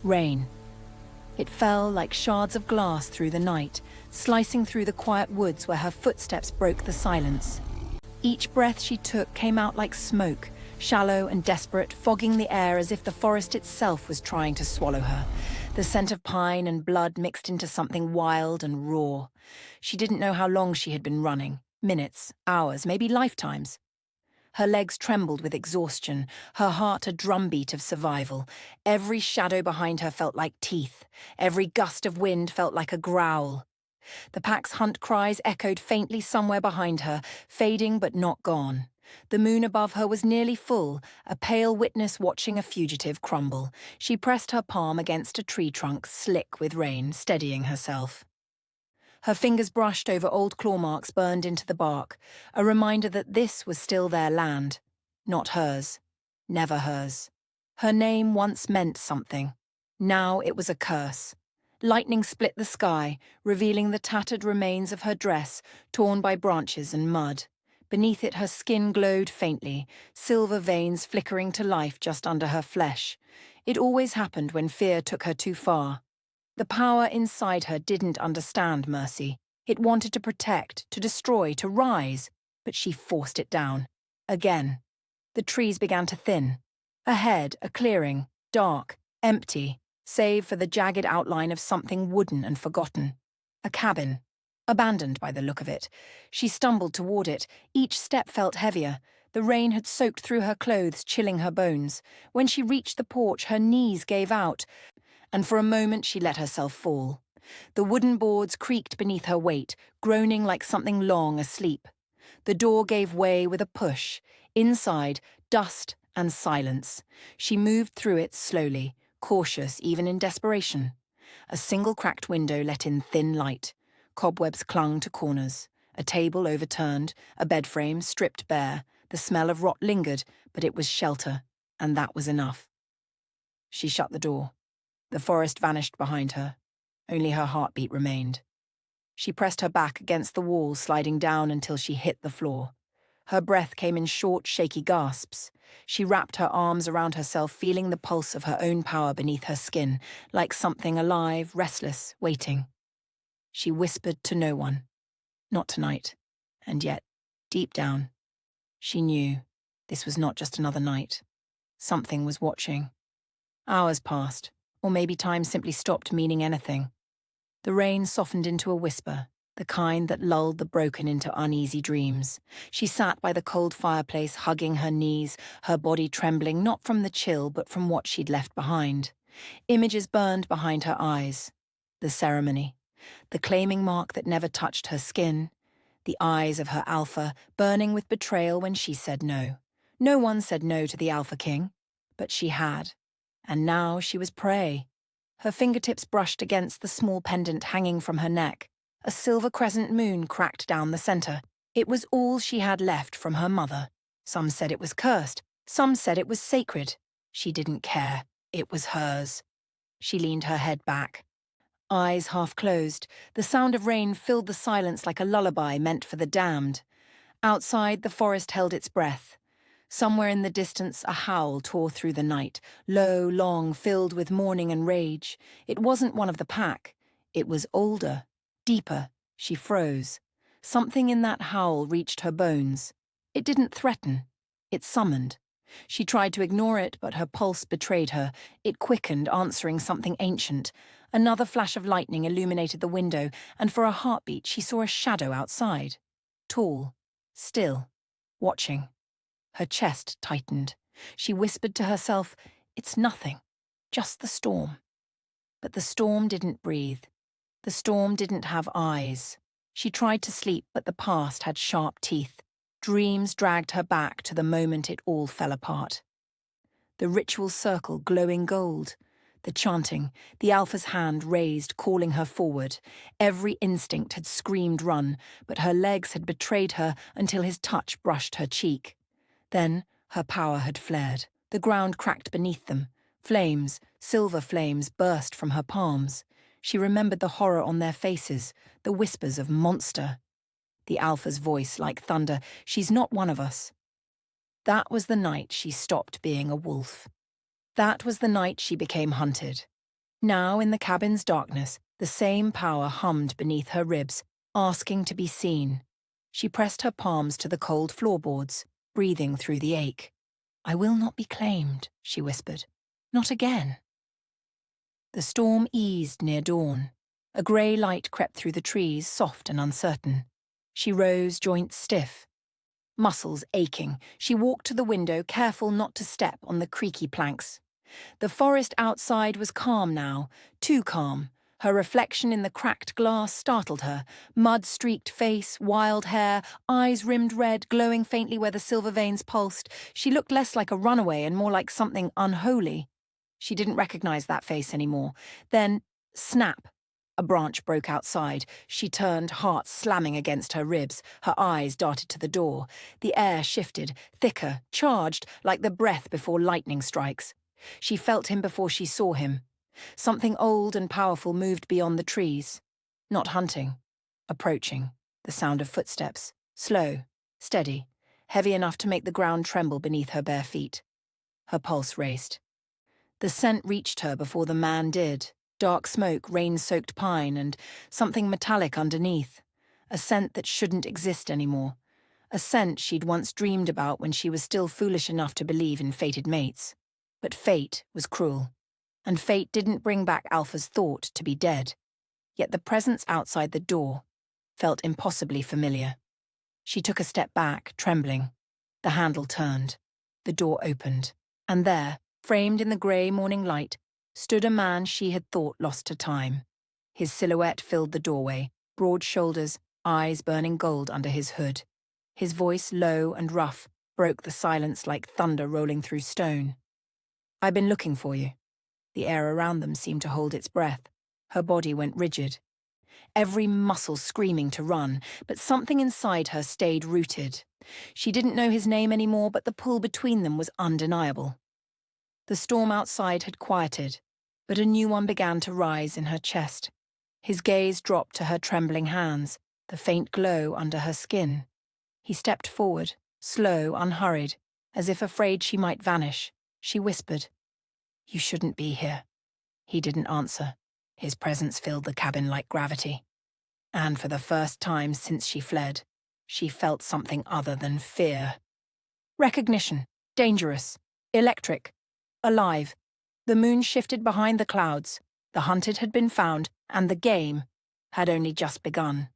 Rain. It fell like shards of glass through the night, slicing through the quiet woods where her footsteps broke the silence. Each breath she took came out like smoke, shallow and desperate, fogging the air as if the forest itself was trying to swallow her. The scent of pine and blood mixed into something wild and raw. She didn't know how long she had been running. Minutes, hours, maybe lifetimes. Her legs trembled with exhaustion, her heart a drumbeat of survival. Every shadow behind her felt like teeth. Every gust of wind felt like a growl. The pack's hunt cries echoed faintly somewhere behind her, fading but not gone. The moon above her was nearly full, a pale witness watching a fugitive crumble. She pressed her palm against a tree trunk slick with rain, steadying herself. Her fingers brushed over old claw marks burned into the bark, a reminder that this was still their land. Not hers. Never hers. Her name once meant something. Now it was a curse. Lightning split the sky, revealing the tattered remains of her dress, torn by branches and mud. Beneath it her skin glowed faintly, silver veins flickering to life just under her flesh. It always happened when fear took her too far. The power inside her didn't understand mercy. It wanted to protect, to destroy, to rise, but she forced it down. Again. The trees began to thin. Ahead, a clearing, dark, empty, save for the jagged outline of something wooden and forgotten. A cabin. Abandoned by the look of it. She stumbled toward it. Each step felt heavier. The rain had soaked through her clothes, chilling her bones. When she reached the porch, her knees gave out, and for a moment she let herself fall. The wooden boards creaked beneath her weight, groaning like something long asleep. The door gave way with a push. Inside, dust and silence. She moved through it slowly, cautious even in desperation. A single cracked window let in thin light. Cobwebs clung to corners. A table overturned, a bed frame stripped bare. The smell of rot lingered, but it was shelter, and that was enough. She shut the door. The forest vanished behind her. Only her heartbeat remained. She pressed her back against the wall, sliding down until she hit the floor. Her breath came in short, shaky gasps. She wrapped her arms around herself, feeling the pulse of her own power beneath her skin, like something alive, restless, waiting. She whispered to no one. Not tonight. And yet, deep down, she knew this was not just another night. Something was watching. Hours passed. Or maybe time simply stopped meaning anything. The rain softened into a whisper, the kind that lulled the broken into uneasy dreams. She sat by the cold fireplace, hugging her knees, her body trembling not from the chill but from what she'd left behind. Images burned behind her eyes. The ceremony. The claiming mark that never touched her skin. The eyes of her Alpha, burning with betrayal when she said no. No one said no to the Alpha King, but she had. And now she was prey. Her fingertips brushed against the small pendant hanging from her neck. A silver crescent moon cracked down the center. It was all she had left from her mother. Some said it was cursed. Some said it was sacred. She didn't care. It was hers. She leaned her head back. Eyes half closed, the sound of rain filled the silence like a lullaby meant for the damned. Outside, the forest held its breath. Somewhere in the distance, a howl tore through the night, low, long, filled with mourning and rage. It wasn't one of the pack. It was older, deeper. She froze. Something in that howl reached her bones. It didn't threaten. It summoned. She tried to ignore it, but her pulse betrayed her. It quickened, answering something ancient. Another flash of lightning illuminated the window, and for a heartbeat she saw a shadow outside. Tall, still, watching. Her chest tightened. She whispered to herself, "It's nothing, just the storm." But the storm didn't breathe. The storm didn't have eyes. She tried to sleep, but the past had sharp teeth. Dreams dragged her back to the moment it all fell apart. The ritual circle glowing gold. The chanting, the Alpha's hand raised, calling her forward. Every instinct had screamed run, but her legs had betrayed her until his touch brushed her cheek. Then her power had flared. The ground cracked beneath them. Flames, silver flames, burst from her palms. She remembered the horror on their faces, the whispers of monster. The Alpha's voice like thunder, "She's not one of us." That was the night she stopped being a wolf. That was the night she became hunted. Now, in the cabin's darkness, the same power hummed beneath her ribs, asking to be seen. She pressed her palms to the cold floorboards, breathing through the ache. "I will not be claimed," she whispered. "Not again." The storm eased near dawn. A grey light crept through the trees, soft and uncertain. She rose, joints stiff. Muscles aching, she walked to the window, careful not to step on the creaky planks. The forest outside was calm now, too calm. Her reflection in the cracked glass startled her. Mud-streaked face, wild hair, eyes rimmed red, glowing faintly where the silver veins pulsed. She looked less like a runaway and more like something unholy. She didn't recognize that face anymore. Then, snap! A branch broke outside. She turned, heart slamming against her ribs. Her eyes darted to the door. The air shifted, thicker, charged, like the breath before lightning strikes. She felt him before she saw him. Something old and powerful moved beyond the trees. Not hunting. Approaching. The sound of footsteps. Slow, steady, heavy enough to make the ground tremble beneath her bare feet. Her pulse raced. The scent reached her before the man did. Dark smoke, rain-soaked pine, and something metallic underneath. A scent that shouldn't exist anymore. A scent she'd once dreamed about when she was still foolish enough to believe in fated mates. But fate was cruel. And fate didn't bring back Alpha's thought to be dead. Yet the presence outside the door felt impossibly familiar. She took a step back, trembling. The handle turned. The door opened. And there, framed in the grey morning light, stood a man she had thought lost to time. His silhouette filled the doorway, broad shoulders, eyes burning gold under his hood. His voice, low and rough, broke the silence like thunder rolling through stone. "I've been looking for you." The air around them seemed to hold its breath. Her body went rigid. Every muscle screaming to run, but something inside her stayed rooted. She didn't know his name anymore, but the pull between them was undeniable. The storm outside had quieted, but a new one began to rise in her chest. His gaze dropped to her trembling hands, the faint glow under her skin. He stepped forward, slow, unhurried, as if afraid she might vanish. She whispered, "You shouldn't be here." He didn't answer. His presence filled the cabin like gravity. And for the first time since she fled, she felt something other than fear. Recognition. Dangerous. Electric. Alive. The moon shifted behind the clouds. The hunted had been found, and the game had only just begun.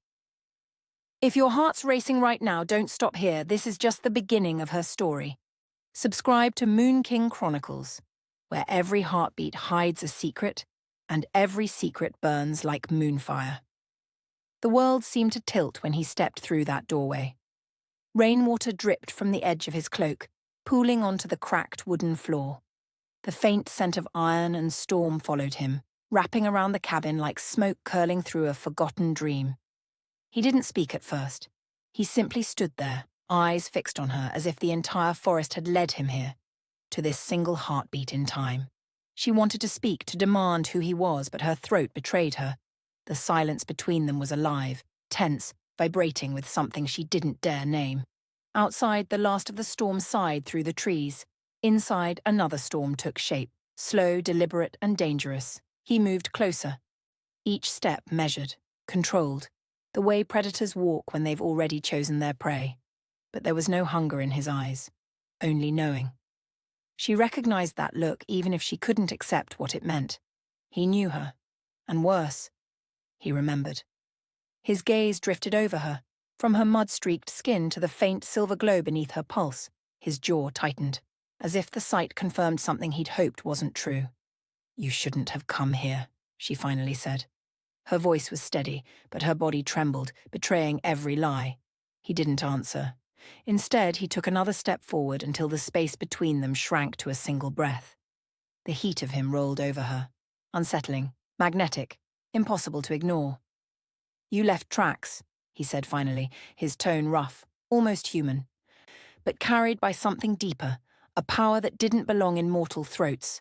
If your heart's racing right now, don't stop here. This is just the beginning of her story. Subscribe to Moon King Chronicles, where every heartbeat hides a secret, and every secret burns like moonfire. The world seemed to tilt when he stepped through that doorway. Rainwater dripped from the edge of his cloak, pooling onto the cracked wooden floor. The faint scent of iron and storm followed him, wrapping around the cabin like smoke curling through a forgotten dream. He didn't speak at first. He simply stood there, eyes fixed on her as if the entire forest had led him here, to this single heartbeat in time. She wanted to speak, to demand who he was, but her throat betrayed her. The silence between them was alive, tense, vibrating with something she didn't dare name. Outside, the last of the storm sighed through the trees. Inside, another storm took shape, slow, deliberate, and dangerous. He moved closer. Each step measured, controlled, the way predators walk when they've already chosen their prey. But there was no hunger in his eyes, only knowing. She recognized that look even if she couldn't accept what it meant. He knew her. And worse, he remembered. His gaze drifted over her, from her mud-streaked skin to the faint silver glow beneath her pulse. His jaw tightened, as if the sight confirmed something he'd hoped wasn't true. "You shouldn't have come here," she finally said. Her voice was steady, but her body trembled, betraying every lie. He didn't answer. Instead, he took another step forward until the space between them shrank to a single breath. The heat of him rolled over her, unsettling, magnetic, impossible to ignore. "You left tracks," he said finally, his tone rough, almost human, but carried by something deeper, a power that didn't belong in mortal throats.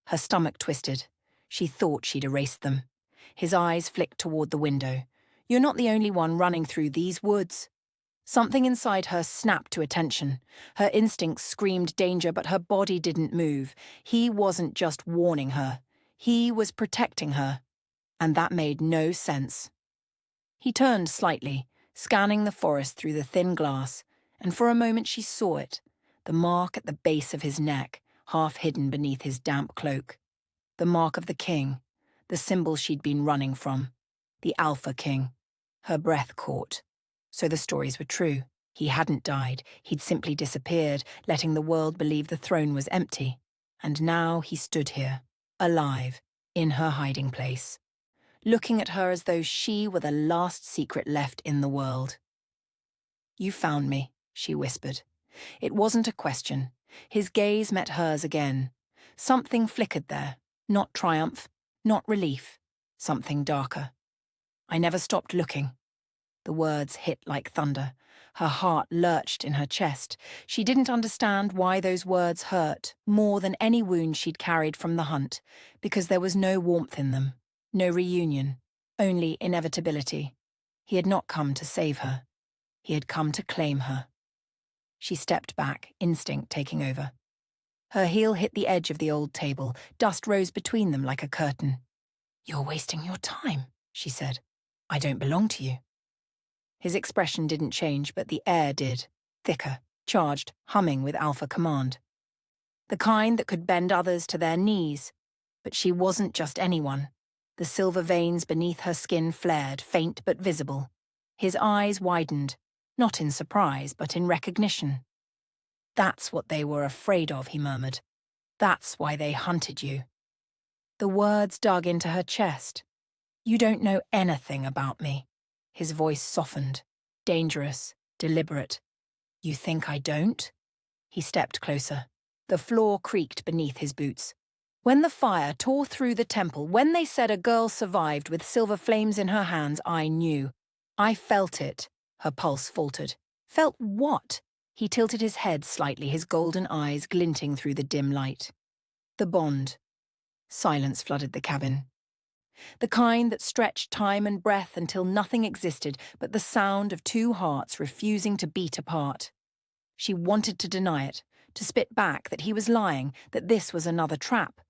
Her stomach twisted. She thought she'd erased them. His eyes flicked toward the window. "You're not the only one running through these woods." Something inside her snapped to attention. Her instincts screamed danger, but her body didn't move. He wasn't just warning her. He was protecting her, and that made no sense. He turned slightly, scanning the forest through the thin glass, and for a moment she saw it, the mark at the base of his neck, half hidden beneath his damp cloak. The mark of the king, the symbol she'd been running from, the Alpha King. Her breath caught. So the stories were true. He hadn't died, he'd simply disappeared, letting the world believe the throne was empty. And now he stood here, alive, in her hiding place, looking at her as though she were the last secret left in the world. "You found me," she whispered. It wasn't a question. His gaze met hers again. Something flickered there, not triumph, not relief, something darker. "I never stopped looking." The words hit like thunder. Her heart lurched in her chest. She didn't understand why those words hurt more than any wound she'd carried from the hunt, because there was no warmth in them, no reunion, only inevitability. He had not come to save her. He had come to claim her. She stepped back, instinct taking over. Her heel hit the edge of the old table. Dust rose between them like a curtain. "You're wasting your time," she said. "I don't belong to you." His expression didn't change, but the air did. Thicker, charged, humming with alpha command. The kind that could bend others to their knees. But she wasn't just anyone. The silver veins beneath her skin flared, faint but visible. His eyes widened, not in surprise, but in recognition. "That's what they were afraid of," he murmured. "That's why they hunted you." The words dug into her chest. "You don't know anything about me." His voice softened, dangerous, deliberate. "You think I don't?" He stepped closer. The floor creaked beneath his boots. "When the fire tore through the temple, when they said a girl survived with silver flames in her hands, I knew. I felt it." Her pulse faltered. "Felt what?" He tilted his head slightly, his golden eyes glinting through the dim light. "The bond." Silence flooded the cabin. The kind that stretched time and breath until nothing existed but the sound of two hearts refusing to beat apart. She wanted to deny it, to spit back that he was lying, that this was another trap.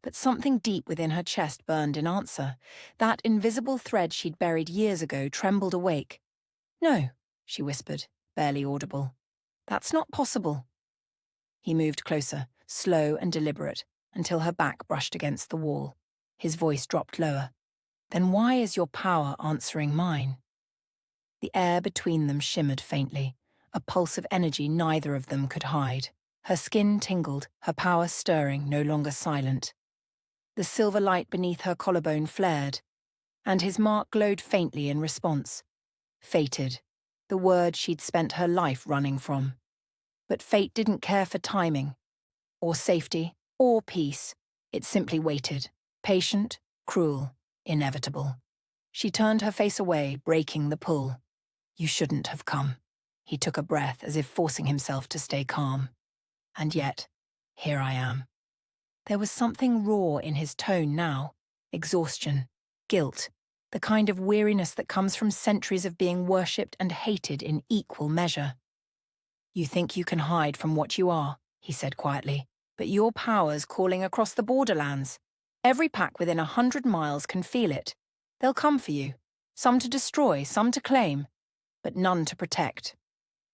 But something deep within her chest burned in answer. That invisible thread she'd buried years ago trembled awake. "No," she whispered, barely audible. "That's not possible." He moved closer, slow and deliberate, until her back brushed against the wall. His voice dropped lower. "Then why is your power answering mine?" The air between them shimmered faintly, a pulse of energy neither of them could hide. Her skin tingled, her power stirring, no longer silent. The silver light beneath her collarbone flared, and his mark glowed faintly in response. Fated, the word she'd spent her life running from. But fate didn't care for timing, or safety, or peace. It simply waited, patient, cruel, inevitable. She turned her face away, breaking the pull. "You shouldn't have come." He took a breath, as if forcing himself to stay calm. "And yet, here I am." There was something raw in his tone now. Exhaustion, guilt, the kind of weariness that comes from centuries of being worshipped and hated in equal measure. "You think you can hide from what you are," he said quietly, "but your power's calling across the borderlands. Every pack within 100 miles can feel it. They'll come for you, some to destroy, some to claim, but none to protect."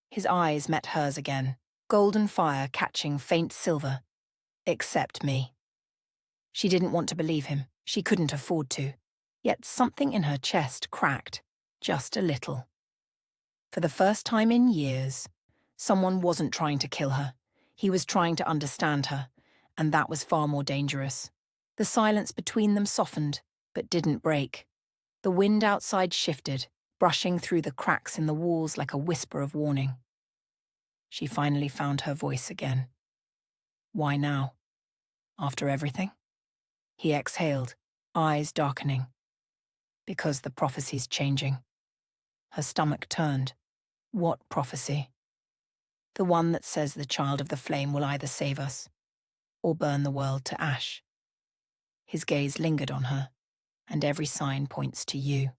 His eyes met hers again, golden fire catching faint silver. "Except me." She didn't want to believe him. She couldn't afford to. Yet something in her chest cracked, just a little. For the first time in years, someone wasn't trying to kill her. He was trying to understand her, and that was far more dangerous. The silence between them softened, but didn't break. The wind outside shifted, brushing through the cracks in the walls like a whisper of warning. She finally found her voice again. "Why now? After everything?" He exhaled, eyes darkening. "Because the prophecy's changing." Her stomach turned. "What prophecy?" "The one that says the child of the flame will either save us or burn the world to ash." His gaze lingered on her, "And every sign points to you."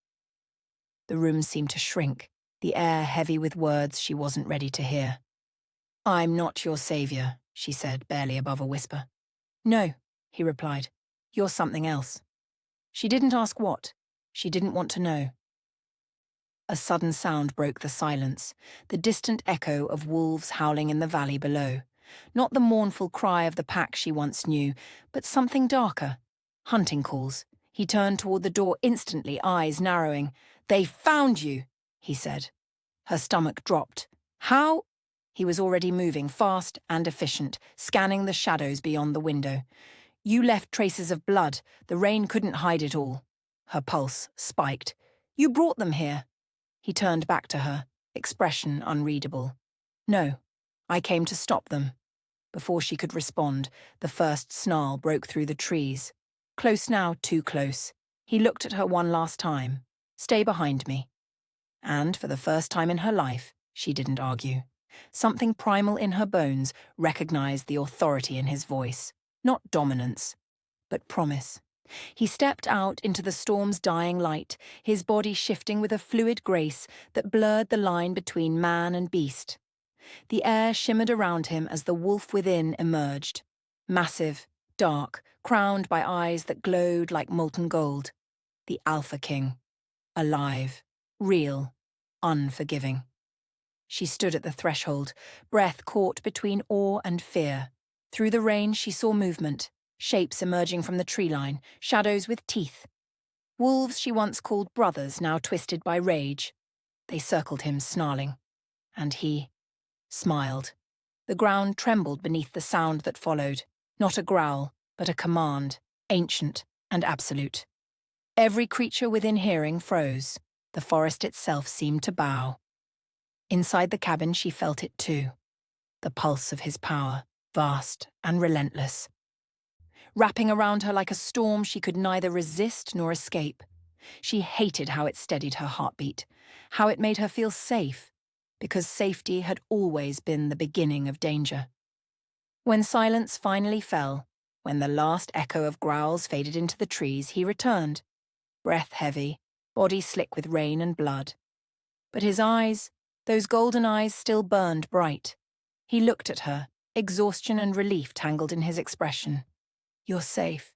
The room seemed to shrink, the air heavy with words she wasn't ready to hear. "I'm not your savior," she said, barely above a whisper. "No," he replied. You're something else. She didn't ask what. She didn't want to know. A sudden sound broke the silence, the distant echo of wolves howling in the valley below. Not the mournful cry of the pack she once knew, but something darker. Hunting calls. He turned toward the door instantly, eyes narrowing. "They found you," he said. Her stomach dropped. "How?" He was already moving, fast and efficient, scanning the shadows beyond the window. "You left traces of blood. The rain couldn't hide it all." Her pulse spiked. "You brought them here." He turned back to her, expression unreadable. "No, I came to stop them." Before she could respond, the first snarl broke through the trees. Close now, too close. He looked at her one last time. "Stay behind me." And for the first time in her life, she didn't argue. Something primal in her bones recognized the authority in his voice. Not dominance, but promise. He stepped out into the storm's dying light, his body shifting with a fluid grace that blurred the line between man and beast. The air shimmered around him as the wolf within emerged. Massive, dark, crowned by eyes that glowed like molten gold. The Alpha King. Alive, real, unforgiving. She stood at the threshold, breath caught between awe and fear. Through the rain she saw movement. Shapes emerging from the tree line, shadows with teeth. Wolves she once called brothers, now twisted by rage. They circled him, snarling. And he smiled. The ground trembled beneath the sound that followed. Not a growl, but a command, ancient and absolute. Every creature within hearing froze. The forest itself seemed to bow. Inside the cabin she felt it too. The pulse of his power, vast and relentless. Wrapping around her like a storm she could neither resist nor escape. She hated how it steadied her heartbeat, how it made her feel safe, because safety had always been the beginning of danger. When silence finally fell, when the last echo of growls faded into the trees, he returned, breath heavy, body slick with rain and blood. But his eyes, those golden eyes, still burned bright. He looked at her, exhaustion and relief tangled in his expression. "You're safe."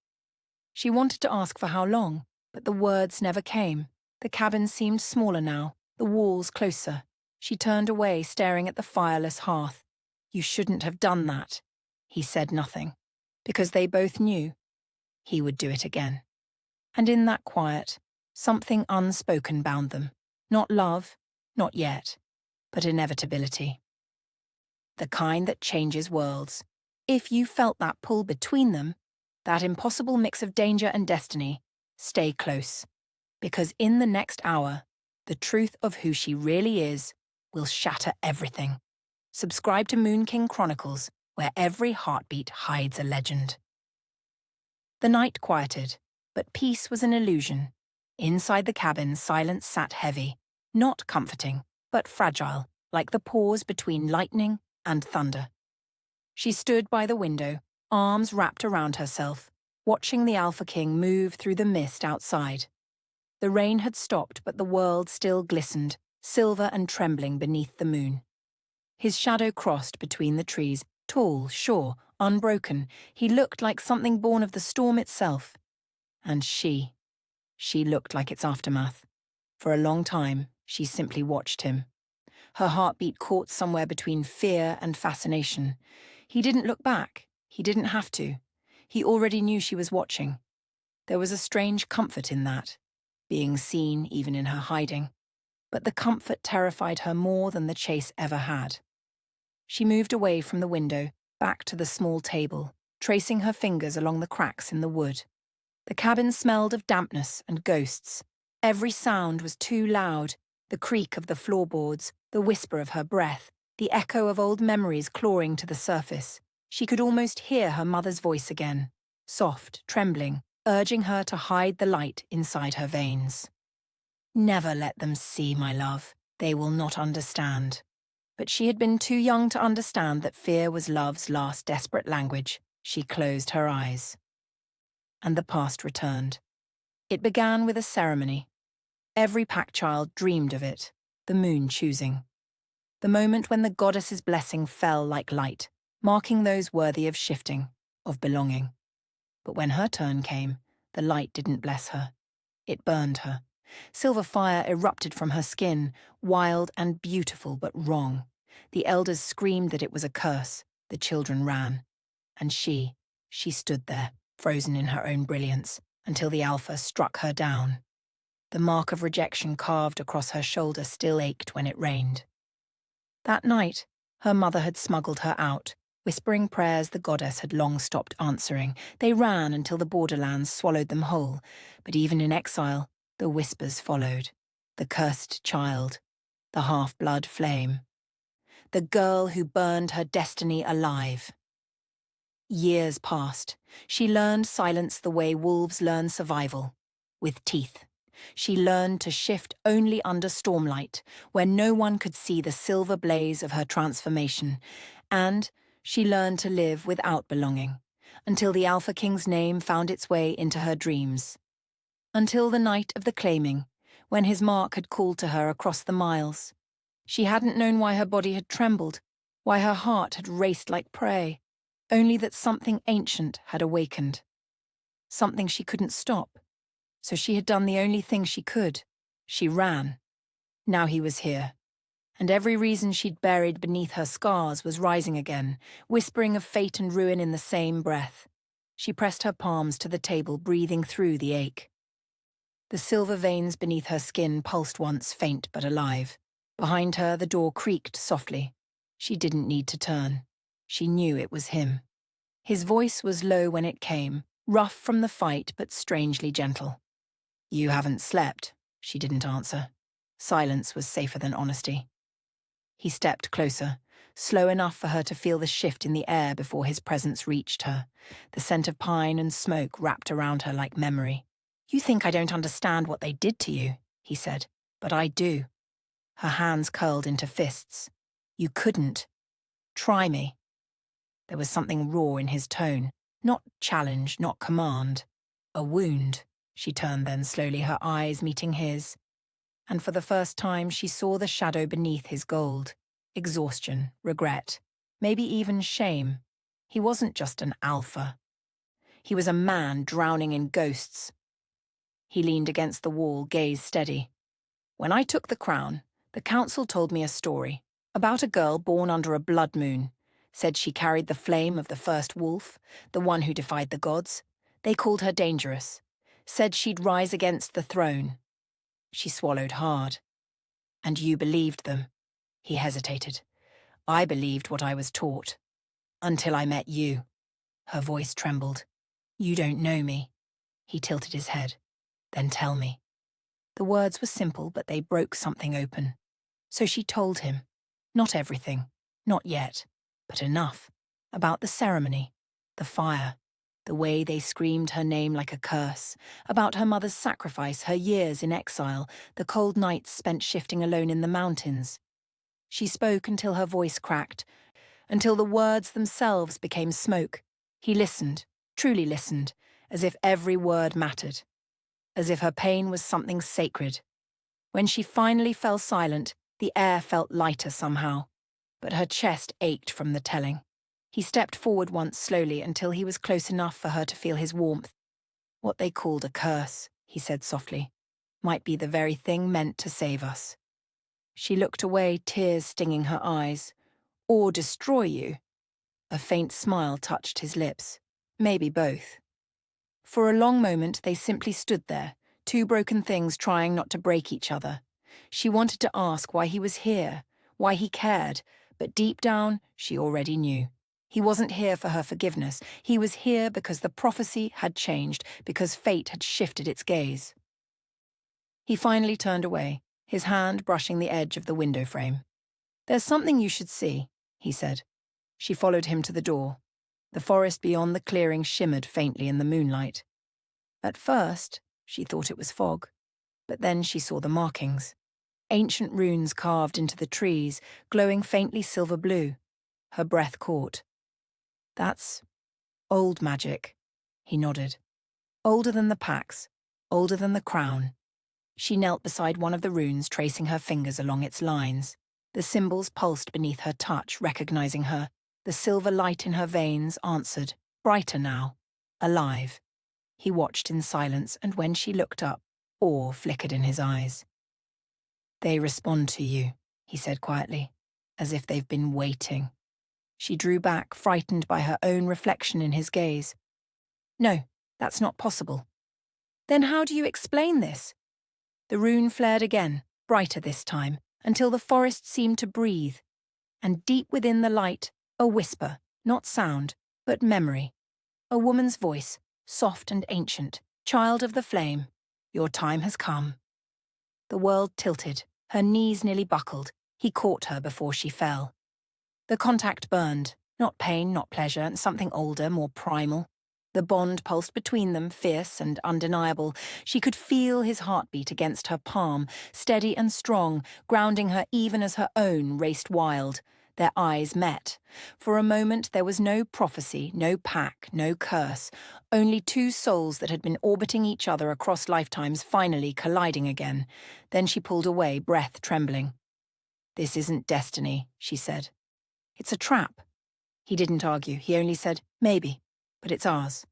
She wanted to ask for how long, but the words never came. The cabin seemed smaller now, the walls closer. She turned away, staring at the fireless hearth. "You shouldn't have done that." He said nothing, because they both knew he would do it again. And in that quiet, something unspoken bound them. Not love, not yet, but inevitability. The kind that changes worlds. If you felt that pull between them, that impossible mix of danger and destiny, stay close. Because in the next hour, the truth of who she really is will shatter everything. Subscribe to Moon King Chronicles, where every heartbeat hides a legend. The night quieted, but peace was an illusion. Inside the cabin, silence sat heavy, not comforting, but fragile, like the pause between lightning and thunder. She stood by the window, arms wrapped around herself, watching the Alpha King move through the mist outside. The rain had stopped, but the world still glistened, silver and trembling beneath the moon. His shadow crossed between the trees, tall, sure, unbroken. He looked like something born of the storm itself. And she looked like its aftermath. For a long time, she simply watched him. Her heartbeat caught somewhere between fear and fascination. He didn't look back. He didn't have to. He already knew she was watching. There was a strange comfort in that, being seen even in her hiding. But the comfort terrified her more than the chase ever had. She moved away from the window, back to the small table, tracing her fingers along the cracks in the wood. The cabin smelled of dampness and ghosts. Every sound was too loud, the creak of the floorboards, the whisper of her breath, the echo of old memories clawing to the surface. She could almost hear her mother's voice again, soft, trembling, urging her to hide the light inside her veins. "Never let them see, my love. They will not understand." But she had been too young to understand that fear was love's last desperate language. She closed her eyes. And the past returned. It began with a ceremony. Every pack child dreamed of it, the moon choosing. The moment when the goddess's blessing fell like light, marking those worthy of shifting, of belonging. But when her turn came, the light didn't bless her. It burned her. Silver fire erupted from her skin, wild and beautiful but wrong. The elders screamed that it was a curse. The children ran. And she stood there, frozen in her own brilliance, until the Alpha struck her down. The mark of rejection carved across her shoulder still ached when it rained. That night, her mother had smuggled her out, whispering prayers the goddess had long stopped answering. They ran until the borderlands swallowed them whole, but even in exile, the whispers followed. The cursed child, the half-blood flame, the girl who burned her destiny alive. Years passed. She learned silence the way wolves learn survival, with teeth. She learned to shift only under stormlight, where no one could see the silver blaze of her transformation, and she learned to live without belonging, until the Alpha King's name found its way into her dreams. Until the night of the claiming, when his mark had called to her across the miles. She hadn't known why her body had trembled, why her heart had raced like prey, only that something ancient had awakened. Something she couldn't stop. So she had done the only thing she could. She ran. Now he was here. And every reason she'd buried beneath her scars was rising again, whispering of fate and ruin in the same breath. She pressed her palms to the table, breathing through the ache. The silver veins beneath her skin pulsed once, faint but alive. Behind her, the door creaked softly. She didn't need to turn. She knew it was him. His voice was low when it came, rough from the fight but strangely gentle. "You haven't slept," she didn't answer. Silence was safer than honesty. He stepped closer, slow enough for her to feel the shift in the air before his presence reached her. The scent of pine and smoke wrapped around her like memory. "You think I don't understand what they did to you," he said, "but I do." Her hands curled into fists. "You couldn't. Try me." There was something raw in his tone, not challenge, not command. A wound. She turned then slowly, her eyes meeting his. And for the first time she saw the shadow beneath his gold. Exhaustion, regret, maybe even shame. He wasn't just an alpha. He was a man drowning in ghosts. He leaned against the wall, gaze steady. "When I took the crown, the council told me a story about a girl born under a blood moon. Said she carried the flame of the first wolf, the one who defied the gods. They called her dangerous. Said she'd rise against the throne." She swallowed hard. "And you believed them?" He hesitated. "I believed what I was taught. Until I met you." Her voice trembled. "You don't know me." He tilted his head. "Then tell me." The words were simple, but they broke something open. So she told him. Not everything. Not yet. But enough. About the ceremony. The fire. The way they screamed her name like a curse. About her mother's sacrifice, her years in exile, the cold nights spent shifting alone in the mountains. She spoke until her voice cracked, until the words themselves became smoke. He listened, truly listened, as if every word mattered. As if her pain was something sacred. When she finally fell silent, the air felt lighter somehow, but her chest ached from the telling. He stepped forward once slowly until he was close enough for her to feel his warmth. "What they called a curse," he said softly, "might be the very thing meant to save us." She looked away, tears stinging her eyes. "Or destroy you." A faint smile touched his lips. Maybe both. For a long moment they simply stood there, two broken things trying not to break each other. She wanted to ask why he was here, why he cared, but deep down she already knew. He wasn't here for her forgiveness. He was here because the prophecy had changed, because fate had shifted its gaze. He finally turned away, his hand brushing the edge of the window frame. "There's something you should see," he said. She followed him to the door. The forest beyond the clearing shimmered faintly in the moonlight. At first, she thought it was fog, but then she saw the markings. Ancient runes carved into the trees, glowing faintly silver blue. Her breath caught. "That's old magic," he nodded. "Older than the packs, older than the crown." She knelt beside one of the runes, tracing her fingers along its lines. The symbols pulsed beneath her touch, recognizing her. The silver light in her veins answered, brighter now. alive. He watched in silence, and when she looked up, awe flickered in his eyes. "They respond to you," he said quietly, "as if they've been waiting." She drew back, frightened by her own reflection in his gaze. "No, that's not possible." "Then how do you explain this?" The rune flared again, brighter this time, until the forest seemed to breathe. And deep within the light, a whisper, not sound, but memory. A woman's voice, soft and ancient, child of the flame. "Your time has come." The world tilted, her knees nearly buckled. He caught her before she fell. The contact burned, not pain, not pleasure, and something older, more primal. The bond pulsed between them, fierce and undeniable. She could feel his heartbeat against her palm, steady and strong, grounding her even as her own raced wild. Their eyes met. For a moment there was no prophecy, no pact, no curse, only two souls that had been orbiting each other across lifetimes finally colliding again. Then she pulled away, breath trembling. "This isn't destiny," she said. "It's a trap." He didn't argue, he only said, "Maybe, but it's ours."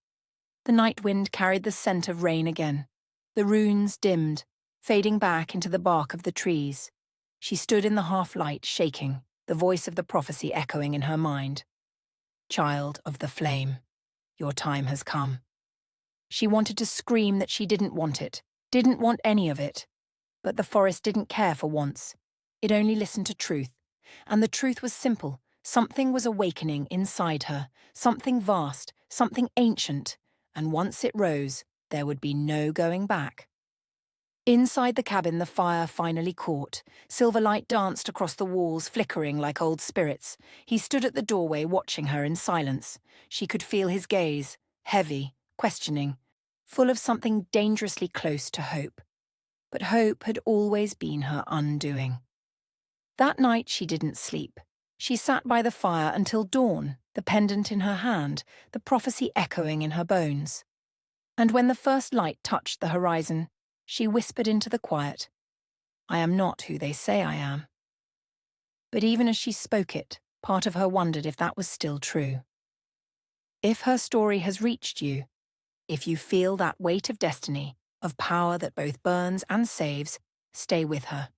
The night wind carried the scent of rain again. The runes dimmed, fading back into the bark of the trees. She stood in the half-light, shaking, the voice of the prophecy echoing in her mind. "Child of the flame, your time has come." She wanted to scream that she didn't want it, didn't want any of it. But the forest didn't care for once. It only listened to truth. And the truth was simple. Something was awakening inside her, something vast, something ancient. And once it rose, there would be no going back. Inside the cabin, the fire finally caught. Silver light danced across the walls, flickering like old spirits. He stood at the doorway, watching her in silence. She could feel his gaze, heavy, questioning, full of something dangerously close to hope. But hope had always been her undoing. That night she didn't sleep. She sat by the fire until dawn, the pendant in her hand, the prophecy echoing in her bones. And when the first light touched the horizon, she whispered into the quiet, "I am not who they say I am." But even as she spoke it, part of her wondered if that was still true. If her story has reached you, if you feel that weight of destiny, of power that both burns and saves, stay with her.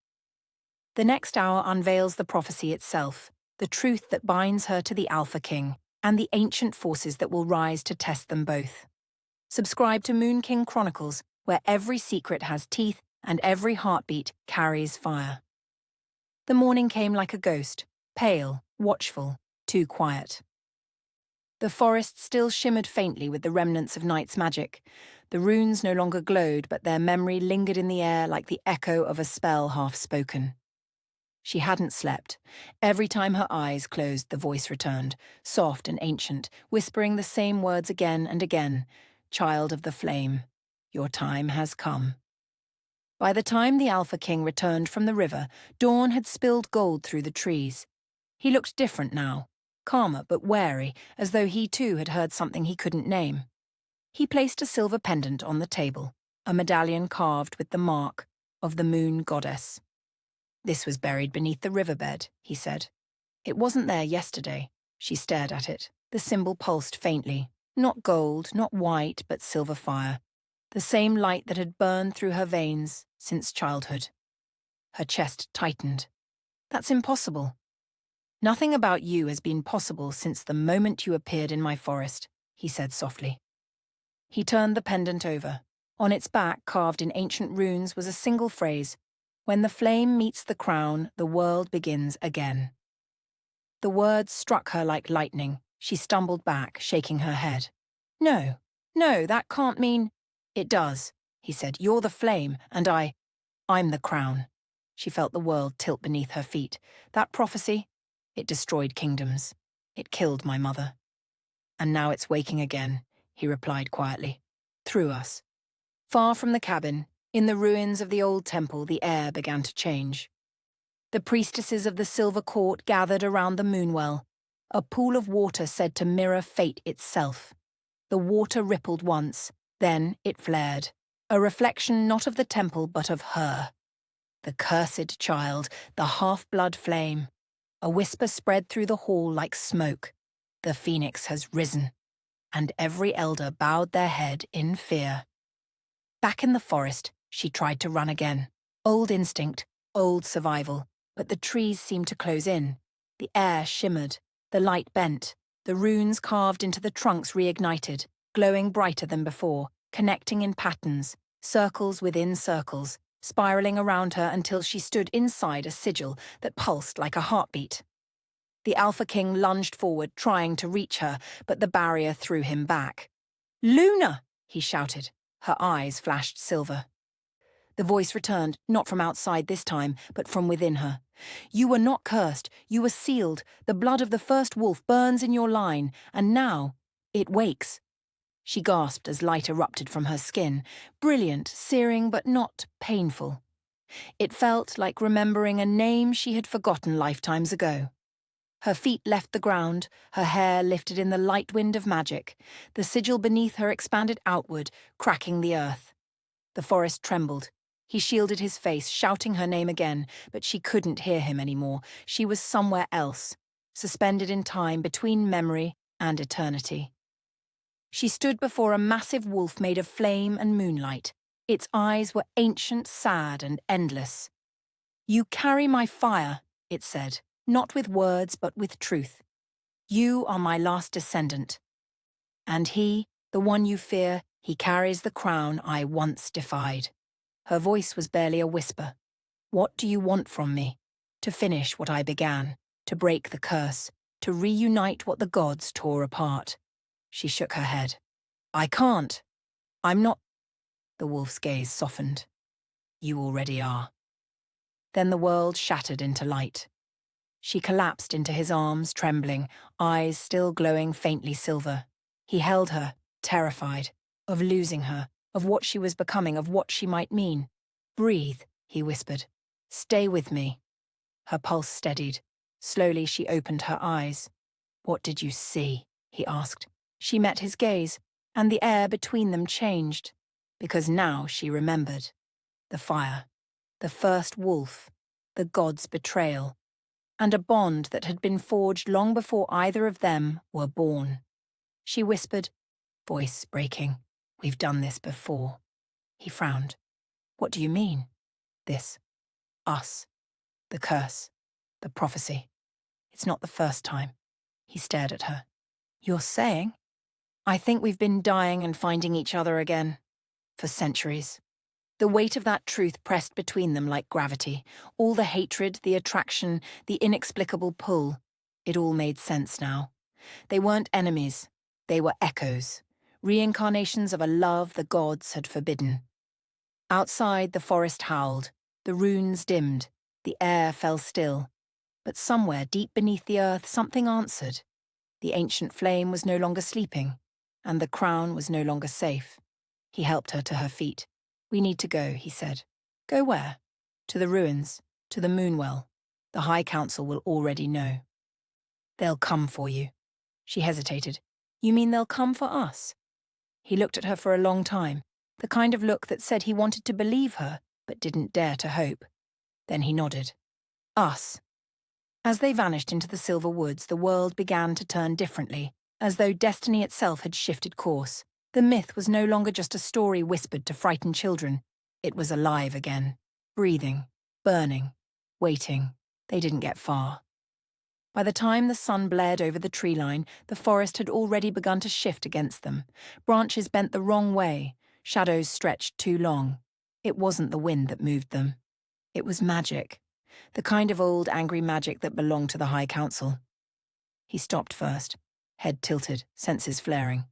The next hour unveils the prophecy itself, the truth that binds her to the Alpha King, and the ancient forces that will rise to test them both. Subscribe to Moon King Chronicles, where every secret has teeth and every heartbeat carries fire. The morning came like a ghost, pale, watchful, too quiet. The forest still shimmered faintly with the remnants of night's magic. The runes no longer glowed, but their memory lingered in the air like the echo of a spell half-spoken. She hadn't slept. Every time her eyes closed, the voice returned, soft and ancient, whispering the same words again and again. "Child of the flame, your time has come." By the time the Alpha King returned from the river, dawn had spilled gold through the trees. He looked different now, calmer but wary, as though he too had heard something he couldn't name. He placed a silver pendant on the table, a medallion carved with the mark of the moon goddess. "This was buried beneath the riverbed," he said. "It wasn't there yesterday." She stared at it. The symbol pulsed faintly. Not gold, not white, but silver fire. The same light that had burned through her veins since childhood. Her chest tightened. "That's impossible." "Nothing about you has been possible since the moment you appeared in my forest," he said softly. He turned the pendant over. On its back, carved in ancient runes, was a single phrase: "When the flame meets the crown, the world begins again." The words struck her like lightning. She stumbled back, shaking her head. No, that can't mean—" "It does," he said. "You're the flame, and I'm the crown." She felt the world tilt beneath her feet. That prophecy, it destroyed kingdoms. It killed my mother. "And now it's waking again," he replied quietly. "Through us." Far from the cabin, in the ruins of the old temple, the air began to change. The priestesses of the Silver Court gathered around the moonwell, a pool of water said to mirror fate itself. The water rippled once, then it flared, a reflection not of the temple but of her. The cursed child, the half-blood flame. A whisper spread through the hall like smoke. "The phoenix has risen." and every elder bowed their head in fear. Back in the forest, she tried to run again. Old instinct, old survival, but the trees seemed to close in. The air shimmered, the light bent, the runes carved into the trunks reignited, glowing brighter than before, connecting in patterns, circles within circles, spiraling around her until she stood inside a sigil that pulsed like a heartbeat. The Alpha King lunged forward, trying to reach her, but the barrier threw him back. "Luna!" he shouted. Her eyes flashed silver. The voice returned, not from outside this time, but from within her. "You were not cursed. You were sealed. The blood of the first wolf burns in your line, and now it wakes." She gasped as light erupted from her skin, brilliant, searing, but not painful. It felt like remembering a name she had forgotten lifetimes ago. Her feet left the ground, her hair lifted in the light wind of magic. The sigil beneath her expanded outward, cracking the earth. The forest trembled. He shielded his face, shouting her name again, but she couldn't hear him anymore. She was somewhere else, suspended in time between memory and eternity. She stood before a massive wolf made of flame and moonlight. Its eyes were ancient, sad, and endless. "You carry my fire," it said, not with words but with truth. "You are my last descendant. And he, the one you fear, he carries the crown I once defied." Her voice was barely a whisper. "What do you want from me? To finish what I began, to break the curse, to reunite what the gods tore apart." She shook her head. "I can't. I'm not—" The wolf's gaze softened. "You already are." Then the world shattered into light. She collapsed into his arms, trembling, eyes still glowing faintly silver. He held her, terrified, of losing her, of what she was becoming, of what she might mean. "Breathe," he whispered. "Stay with me." Her pulse steadied. Slowly she opened her eyes. "What did you see?" he asked. She met his gaze, and the air between them changed, because now she remembered. The fire, the first wolf, the god's betrayal, and a bond that had been forged long before either of them were born. She whispered, voice breaking, "We've done this before." He frowned. "What do you mean?" "This. Us. The curse. The prophecy. It's not the first time." He stared at her. "You're saying?" "I think we've been dying and finding each other again. For centuries." The weight of that truth pressed between them like gravity. All the hatred, the attraction, the inexplicable pull. It all made sense now. They weren't enemies. They were echoes. Reincarnations of a love the gods had forbidden. Outside, the forest howled. The runes dimmed. The air fell still. But somewhere deep beneath the earth, something answered. The ancient flame was no longer sleeping, and the crown was no longer safe. He helped her to her feet. "We need to go," he said. "Go where?" "To the ruins, to the Moonwell. The High Council will already know." "They'll come for you." She hesitated. "You mean they'll come for us?" He looked at her for a long time, the kind of look that said he wanted to believe her, but didn't dare to hope. Then he nodded. "Us." As they vanished into the silver woods, the world began to turn differently, as though destiny itself had shifted course. The myth was no longer just a story whispered to frighten children. It was alive again, breathing, burning, waiting. They didn't get far. By the time the sun blared over the tree line, the forest had already begun to shift against them. Branches bent the wrong way, shadows stretched too long. It wasn't the wind that moved them. It was magic, the kind of old angry magic that belonged to the High Council. He stopped first, head tilted, senses flaring.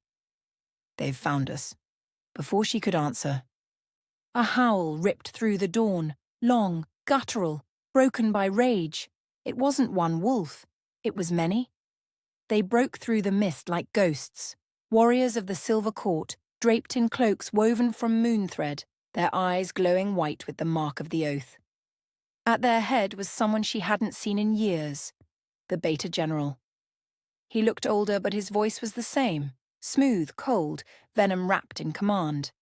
"They've found us." Before she could answer, a howl ripped through the dawn, long, guttural, broken by rage. It wasn't one wolf. It was many. They broke through the mist like ghosts, warriors of the Silver Court, draped in cloaks woven from moon thread, their eyes glowing white with the mark of the oath. At their head was someone she hadn't seen in years, the Beta General. He looked older, but his voice was the same. Smooth, cold, venom wrapped in command.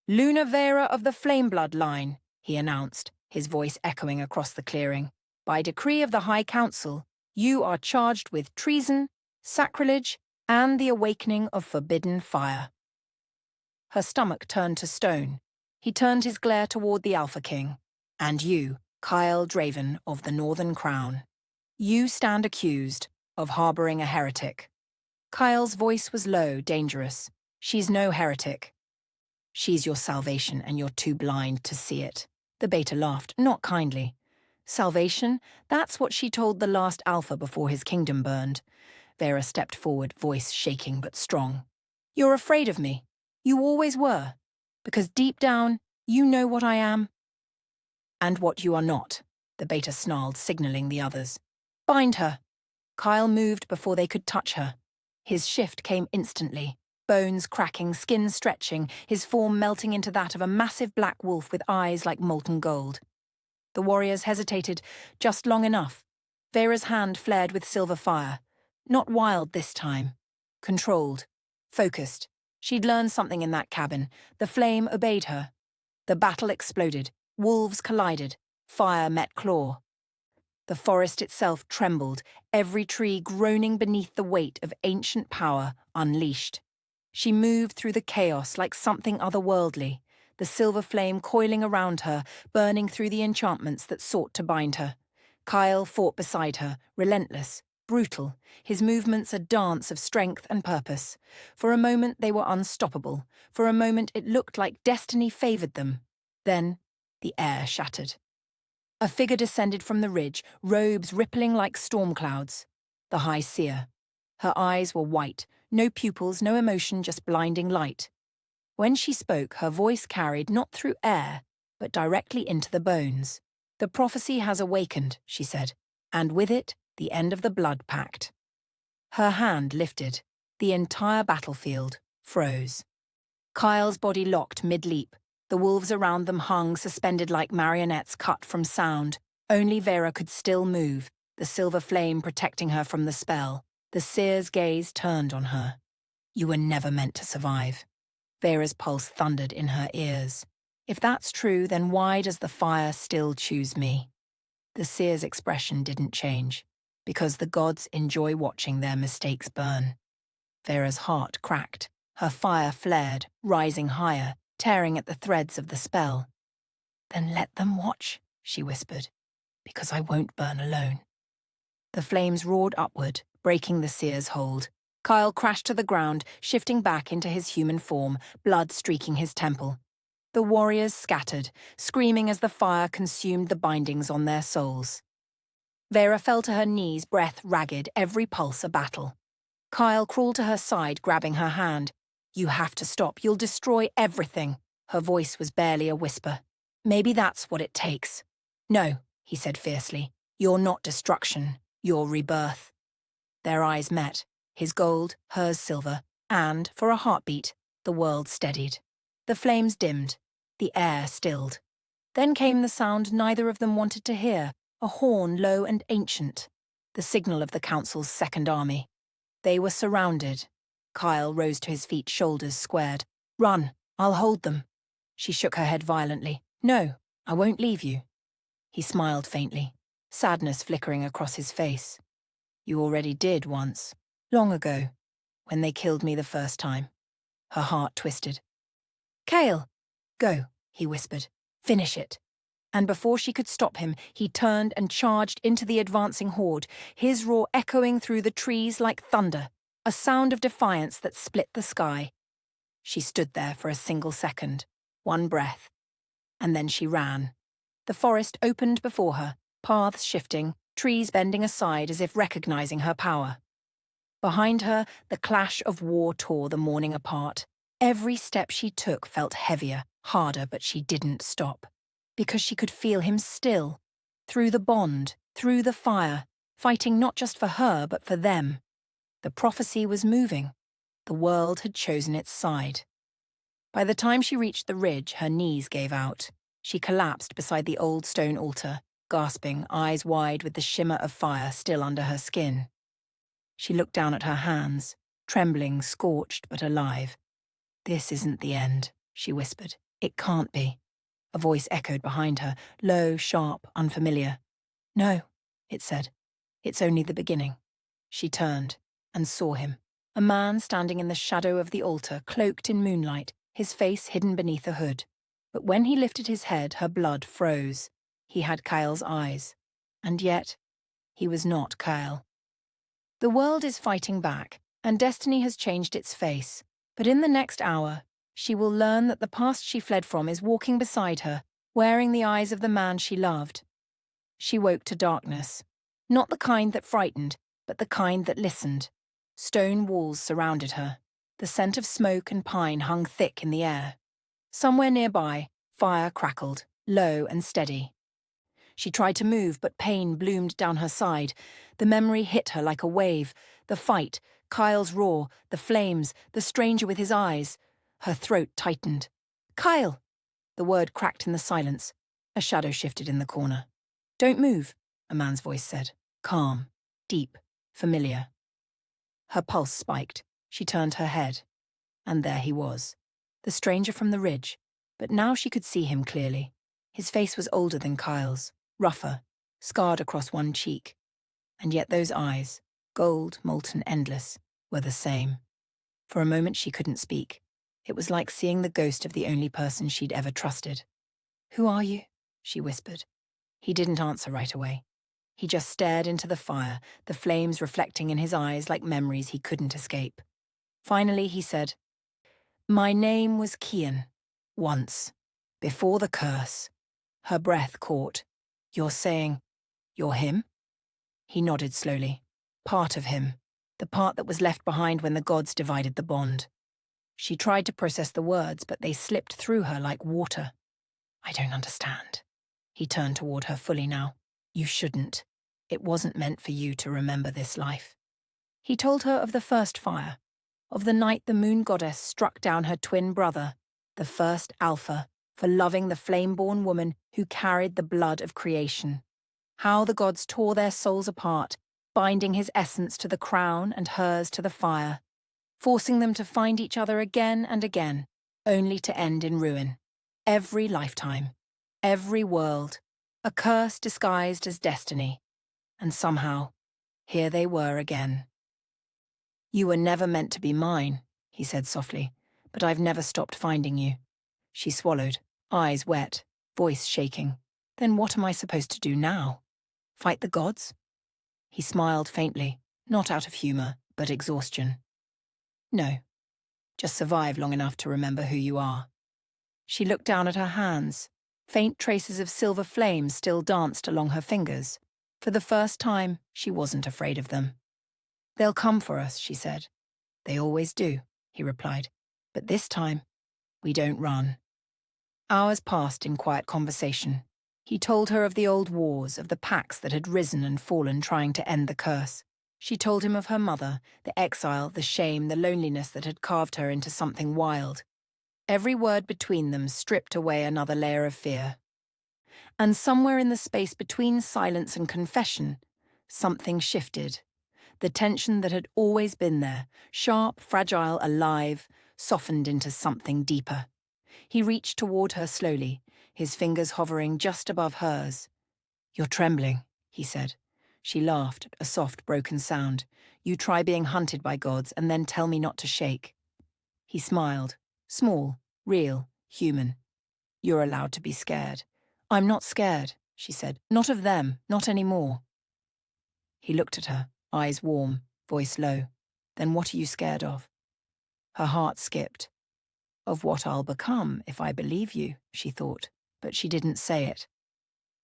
"Luna Vera of the Flameblood line," he announced, his voice echoing across the clearing. "By decree of the High Council, you are charged with treason, sacrilege, and the awakening of forbidden fire. Her stomach turned to stone. He turned his glare toward the Alpha King. And you, Kyle Draven of the Northern Crown. You stand accused of harboring a heretic. Kyle's voice was low, dangerous. She's no heretic. She's your salvation, and you're too blind to see it. The beta laughed, not kindly. Salvation? That's what she told the last Alpha before his kingdom burned. Vera stepped forward, voice shaking but strong. You're afraid of me. You always were. Because deep down, you know what I am. And what you are not, the beta snarled, signaling the others. Bind her. Kyle moved before they could touch her. His shift came instantly. Bones cracking, skin stretching, his form melting into that of a massive black wolf with eyes like molten gold. The warriors hesitated just long enough. Vera's hand flared with silver fire. Not wild this time. Controlled. Focused. She'd learned something in that cabin. The flame obeyed her. The battle exploded. Wolves collided. Fire met claw. The forest itself trembled, every tree groaning beneath the weight of ancient power unleashed. She moved through the chaos like something otherworldly, the silver flame coiling around her, burning through the enchantments that sought to bind her. Kyle fought beside her, relentless, brutal, his movements a dance of strength and purpose. For a moment they were unstoppable. For a moment it looked like destiny favored them. Then the air shattered. A figure descended from the ridge, robes rippling like storm clouds. The High Seer. Her eyes were white, no pupils, no emotion, just blinding light. When she spoke, her voice carried not through air, but directly into the bones. The prophecy has awakened, she said, and with it, the end of the blood pact. Her hand lifted. The entire battlefield froze. Kyle's body locked mid-leap. The wolves around them hung, suspended like marionettes cut from sound. Only Vera could still move, the silver flame protecting her from the spell. The seer's gaze turned on her. You were never meant to survive. Vera's pulse thundered in her ears. If that's true, then why does the fire still choose me? The seer's expression didn't change, because the gods enjoy watching their mistakes burn. Vera's heart cracked. Her fire flared, rising higher, tearing at the threads of the spell. Then let them watch, she whispered, because I won't burn alone. The flames roared upward, breaking the seer's hold. Kyle crashed to the ground, shifting back into his human form, blood streaking his temple. The warriors scattered, screaming as the fire consumed the bindings on their souls. Vera fell to her knees, breath ragged, every pulse a battle. Kyle crawled to her side, grabbing her hand. You have to stop. You'll destroy everything. Her voice was barely a whisper. Maybe that's what it takes. No, he said fiercely. You're not destruction. You're rebirth. Their eyes met, his gold, hers silver, and, for a heartbeat, the world steadied. The flames dimmed. The air stilled. Then came the sound neither of them wanted to hear, a horn low and ancient, the signal of the Council's second army. They were surrounded. Kyle rose to his feet, shoulders squared. Run, I'll hold them. She shook her head violently. No, I won't leave you. He smiled faintly, sadness flickering across his face. You already did once, long ago, when they killed me the first time. Her heart twisted. Kale, go, he whispered. Finish it. And before she could stop him, he turned and charged into the advancing horde, his roar echoing through the trees like thunder, a sound of defiance that split the sky. She stood there for a single second, one breath, and then she ran. The forest opened before her, paths shifting, trees bending aside as if recognizing her power. Behind her, the clash of war tore the morning apart. Every step she took felt heavier, harder, but she didn't stop. Because she could feel him still, through the bond, through the fire, fighting not just for her, but for them. The prophecy was moving. The world had chosen its side. By the time she reached the ridge, her knees gave out. She collapsed beside the old stone altar, gasping, eyes wide with the shimmer of fire still under her skin. She looked down at her hands, trembling, scorched but alive. This isn't the end, she whispered. It can't be. A voice echoed behind her, low, sharp, unfamiliar. No, it said. It's only the beginning. She turned and saw him, A man standing in the shadow of the altar, cloaked in moonlight, his face hidden beneath a hood. But when he lifted his head, her blood froze. He had Kyle's eyes. And yet, he was not Kyle. The world is fighting back, and destiny has changed its face. But in the next hour, she will learn that the past she fled from is walking beside her, wearing the eyes of the man she loved. She woke to darkness. Not the kind that frightened, but the kind that listened. Stone walls surrounded her. The scent of smoke and pine hung thick in the air. Somewhere nearby, fire crackled, low and steady. She tried to move, but pain bloomed down her side. The memory hit her like a wave. The fight, Kyle's roar, the flames, the stranger with his eyes. Her throat tightened. "Kyle!" The word cracked in the silence. A shadow shifted in the corner. "Don't move," a man's voice said. Calm, deep, familiar. Her pulse spiked. She turned her head. And there he was. The stranger from the ridge. But now she could see him clearly. His face was older than Kyle's, rougher, scarred across one cheek. And yet those eyes, gold, molten, endless, were the same. For a moment she couldn't speak. It was like seeing the ghost of the only person she'd ever trusted. "Who are you?" she whispered. He didn't answer right away. He just stared into the fire, the flames reflecting in his eyes like memories he couldn't escape. Finally he said, "My name was Kian. Once. Before the curse." Her breath caught. "You're saying, you're him?" He nodded slowly. "Part of him. The part that was left behind when the gods divided the bond." She tried to process the words, but they slipped through her like water. "I don't understand." He turned toward her fully now. "You shouldn't. It wasn't meant for you to remember this life." He told her of the first fire, of the night the moon goddess struck down her twin brother, the first Alpha, for loving the flame-born woman who carried the blood of creation. How the gods tore their souls apart, binding his essence to the crown and hers to the fire, forcing them to find each other again and again, only to end in ruin. Every lifetime, every world, a curse disguised as destiny. And somehow, here they were again. "You were never meant to be mine," he said softly, "but I've never stopped finding you." She swallowed, eyes wet, voice shaking. "Then what am I supposed to do now? Fight the gods?" He smiled faintly, not out of humor, but exhaustion. "No. Just survive long enough to remember who you are." She looked down at her hands. Faint traces of silver flame still danced along her fingers. For the first time, she wasn't afraid of them. "They'll come for us," she said. "They always do," he replied. "But this time, we don't run." Hours passed in quiet conversation. He told her of the old wars, of the packs that had risen and fallen trying to end the curse. She told him of her mother, the exile, the shame, the loneliness that had carved her into something wild. Every word between them stripped away another layer of fear. And somewhere in the space between silence and confession, something shifted. The tension that had always been there, sharp, fragile, alive, softened into something deeper. He reached toward her slowly, his fingers hovering just above hers. "You're trembling," he said. She laughed, a soft, broken sound. "You try being hunted by gods and then tell me not to shake." He smiled, small, real, human. "You're allowed to be scared." "I'm not scared," she said. "Not of them, not anymore." He looked at her, eyes warm, voice low. "Then what are you scared of?" Her heart skipped. "Of what I'll become if I believe you," she thought, but she didn't say it.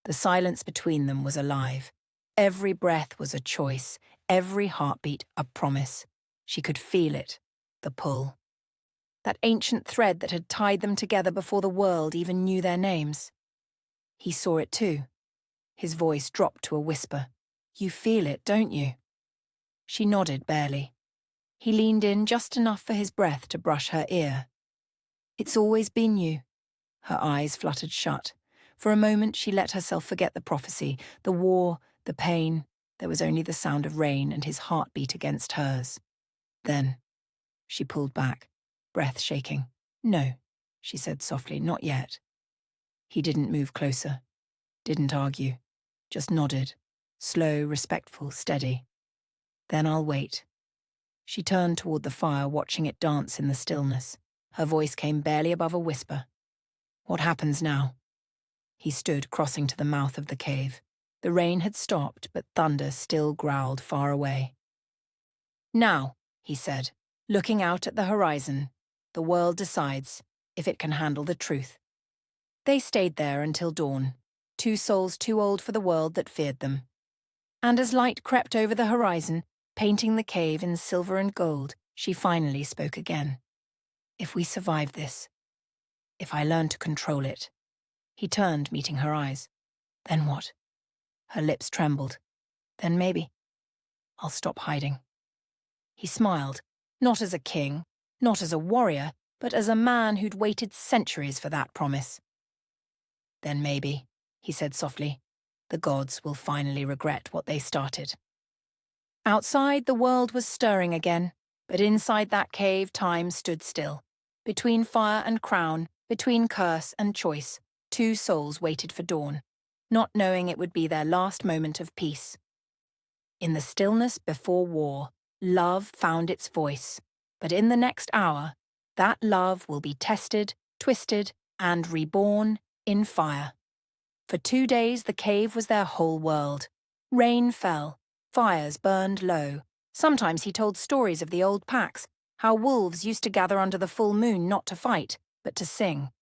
The silence between them was alive. Every breath was a choice, every heartbeat a promise. She could feel it, the pull. That ancient thread that had tied them together before the world even knew their names. He saw it too. His voice dropped to a whisper. "You feel it, don't you?" She nodded barely. He leaned in just enough for his breath to brush her ear. "It's always been you." Her eyes fluttered shut. For a moment she let herself forget the prophecy, the war, the pain. There was only the sound of rain and his heartbeat against hers. Then she pulled back, breath shaking. "No," she said softly, "not yet." He didn't move closer, didn't argue, just nodded, slow, respectful, steady. "Then I'll wait." She turned toward the fire, watching it dance in the stillness. Her voice came barely above a whisper. "What happens now?" He stood, crossing to the mouth of the cave. The rain had stopped, but thunder still growled far away. "Now," he said, looking out at the horizon, "the world decides if it can handle the truth." They stayed there until dawn, two souls too old for the world that feared them. And as light crept over the horizon, painting the cave in silver and gold, she finally spoke again. "If we survive this, if I learn to control it." He turned, meeting her eyes. "Then what?" Her lips trembled. "Then maybe I'll stop hiding." He smiled, not as a king, not as a warrior, but as a man who'd waited centuries for that promise. "Then maybe," he said softly, "the gods will finally regret what they started." Outside, the world was stirring again, but inside that cave, time stood still. Between fire and crown, between curse and choice, two souls waited for dawn, not knowing it would be their last moment of peace. In the stillness before war, love found its voice, but in the next hour, that love will be tested, twisted, and reborn in fire. For 2 days, the cave was their whole world. Rain fell, fires burned low. Sometimes he told stories of the old packs, how wolves used to gather under the full moon not to fight, but to sing.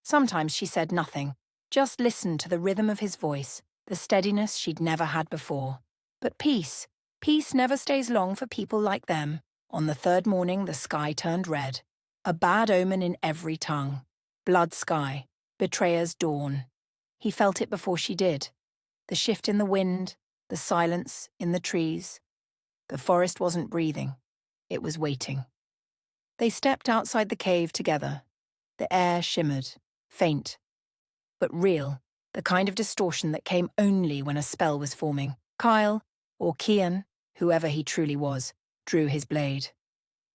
Sometimes she said nothing, just listened to the rhythm of his voice, the steadiness she'd never had before. But peace never stays long for people like them. On the third morning, the sky turned red. A bad omen in every tongue. Blood sky, betrayer's dawn. He felt it before she did. The shift in the wind, the silence in the trees. The forest wasn't breathing. It was waiting. They stepped outside the cave together. The air shimmered, faint, but real, the kind of distortion that came only when a spell was forming. Kyle, or Kian, whoever he truly was, drew his blade.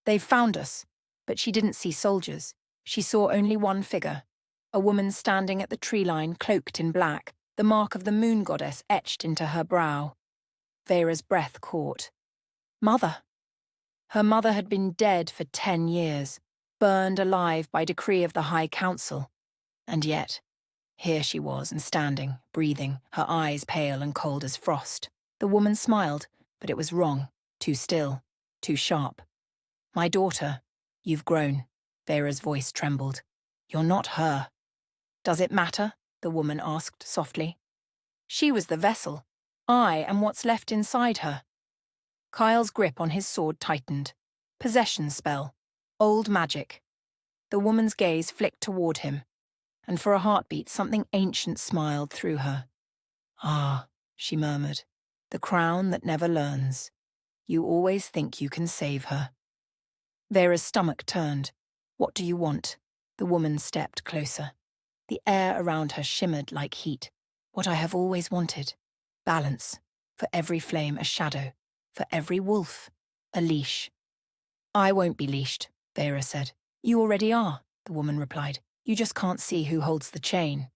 "They've found us," but she didn't see soldiers. She saw only one figure, a woman standing at the tree line, cloaked in black, the mark of the moon goddess etched into her brow. Vera's breath caught. Mother! Her mother had been dead for 10 years, burned alive by decree of the High Council. And yet, here she was and standing, breathing, her eyes pale and cold as frost. The woman smiled, but it was wrong, too still, too sharp. "My daughter, you've grown." Vera's voice trembled. "You're not her." "Does it matter?" the woman asked softly. "She was the vessel. I am what's left inside her." Kyle's grip on his sword tightened. Possession spell. Old magic. The woman's gaze flicked toward him, and for a heartbeat something ancient smiled through her. "Ah," she murmured, "the crown that never learns. You always think you can save her." Vera's stomach turned. "What do you want?" The woman stepped closer. The air around her shimmered like heat. "What I have always wanted. Balance. For every flame, a shadow. For every wolf, a leash." "I won't be leashed," Vera said. "You already are," the woman replied. "You just can't see who holds the chain."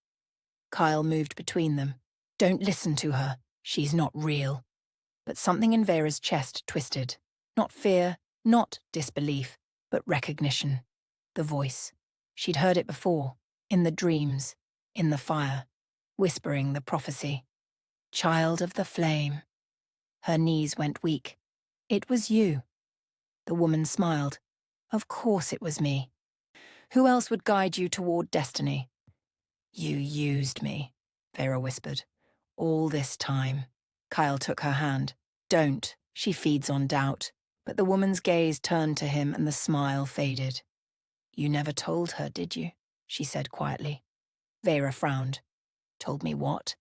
Kyle moved between them. "Don't listen to her. She's not real." But something in Vera's chest twisted. Not fear, not disbelief, but recognition. The voice. She'd heard it before, in the dreams, in the fire, whispering the prophecy. "Child of the flame." Her knees went weak. "It was you." The woman smiled. "Of course it was me. Who else would guide you toward destiny?" "You used me," Vera whispered. "All this time." Kyle took her hand. "Don't. She feeds on doubt." But the woman's gaze turned to him and the smile faded. "You never told her, did you?" she said quietly. Vera frowned. "Told me what?"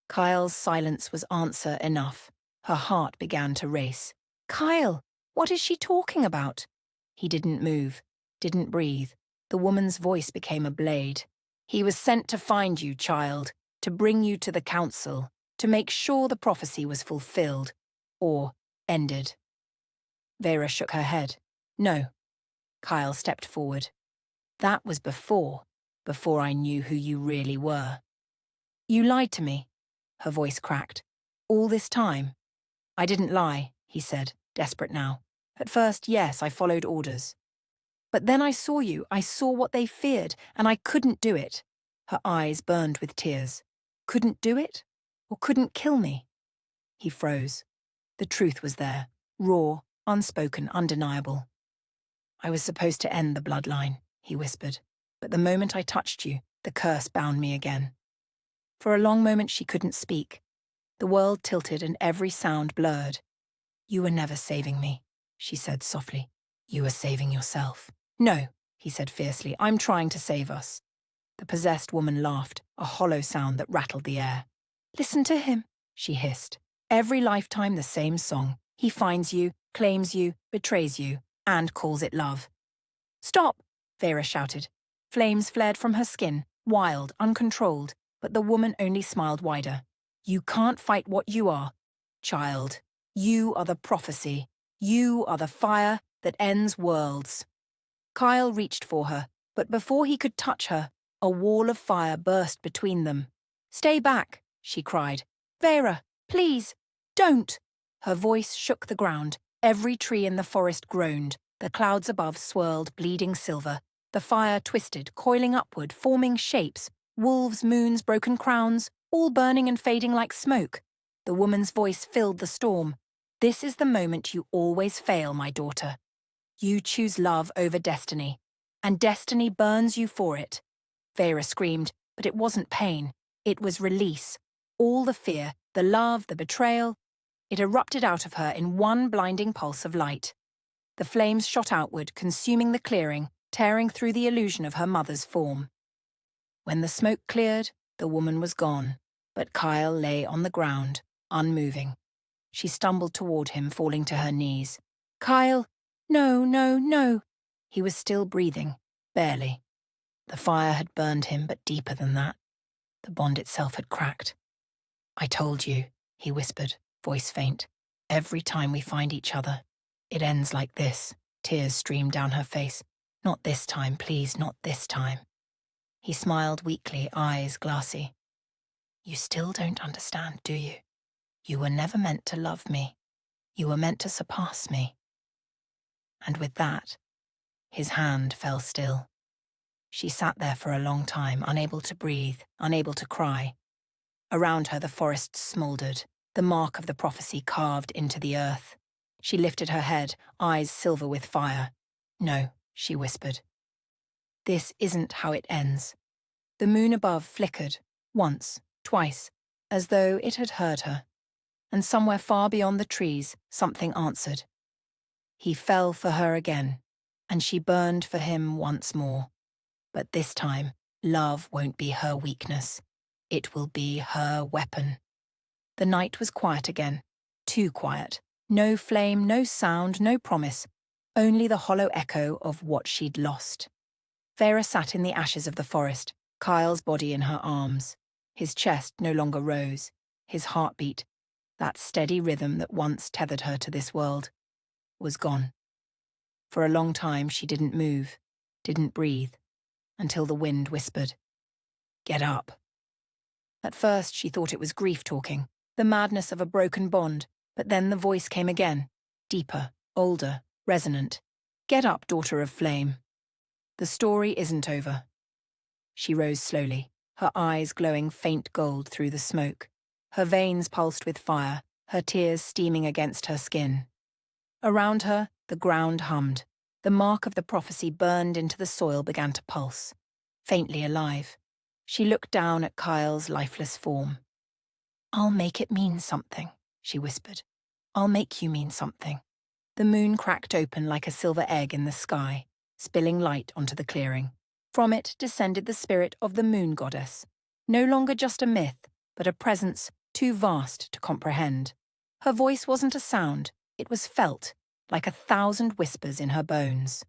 Kyle's silence was answer enough. Her heart began to race. "Kyle, what is she talking about?" He didn't move, didn't breathe. The woman's voice became a blade. "He was sent to find you, child, to bring you to the council, to make sure the prophecy was fulfilled, or ended." Vera shook her head. "No." Kyle stepped forward. "That was before I knew who you really were." "You lied to me." Her voice cracked. "All this time?" "I didn't lie," he said, desperate now. At first, yes, I followed orders. But then I saw what they feared, and I couldn't do it. Her eyes burned with tears. Couldn't do it? Or couldn't kill me? He froze. The truth was there, raw, unspoken, undeniable. I was supposed to end the bloodline, he whispered. But the moment I touched you, the curse bound me again. For a long moment she couldn't speak. The world tilted and every sound blurred. You were never saving me, she said softly. You were saving yourself. No, he said fiercely, I'm trying to save us. The possessed woman laughed, a hollow sound that rattled the air. Listen to him, she hissed. Every lifetime the same song. He finds you, claims you, betrays you, and calls it love. Stop, Vera shouted. Flames flared from her skin, wild, uncontrolled, but the woman only smiled wider. You can't fight what you are, child. You are the prophecy. You are the fire that ends worlds. Kyle reached for her, but before he could touch her, a wall of fire burst between them. Stay back, she cried. Vera, please, don't. Her voice shook the ground. Every tree in the forest groaned. The clouds above swirled bleeding silver. The fire twisted, coiling upward, forming shapes. Wolves, moons, broken crowns, all burning and fading like smoke. The woman's voice filled the storm. This is the moment you always fail, my daughter. You choose love over destiny, and destiny burns you for it. Vera screamed, but it wasn't pain. It was release. All the fear, the love, the betrayal. It erupted out of her in one blinding pulse of light. The flames shot outward, consuming the clearing, tearing through the illusion of her mother's form. When the smoke cleared, the woman was gone, but Kyle lay on the ground, unmoving. She stumbled toward him, falling to her knees. Kyle, no, no, no. He was still breathing, barely. The fire had burned him, but deeper than that. The bond itself had cracked. I told you, he whispered, voice faint. Every time we find each other, it ends like this. Tears streamed down her face. Not this time, please, not this time. He smiled weakly, eyes glassy. You still don't understand, do you? You were never meant to love me. You were meant to surpass me. And with that, his hand fell still. She sat there for a long time, unable to breathe, unable to cry. Around her the forest smouldered, the mark of the prophecy carved into the earth. She lifted her head, eyes silver with fire. No, she whispered. This isn't how it ends. The moon above flickered, once, twice, as though it had heard her. And somewhere far beyond the trees, something answered. He fell for her again, and she burned for him once more. But this time, love won't be her weakness. It will be her weapon. The night was quiet again, too quiet. No flame, no sound, no promise, only the hollow echo of what she'd lost. Vera sat in the ashes of the forest, Kyle's body in her arms. His chest no longer rose. His heartbeat, that steady rhythm that once tethered her to this world, was gone. For a long time she didn't move, didn't breathe, until the wind whispered, "Get up." At first she thought it was grief talking, the madness of a broken bond, but then the voice came again, deeper, older, resonant. "Get up, daughter of flame. The story isn't over." She rose slowly, her eyes glowing faint gold through the smoke. Her veins pulsed with fire, her tears steaming against her skin. Around her, the ground hummed. The mark of the prophecy burned into the soil began to pulse, faintly alive. She looked down at Kyle's lifeless form. "I'll make it mean something," she whispered. "I'll make you mean something." The moon cracked open like a silver egg in the sky, spilling light onto the clearing. From it descended the spirit of the moon goddess, no longer just a myth, but a presence too vast to comprehend. Her voice wasn't a sound, it was felt, like 1,000 whispers in her bones.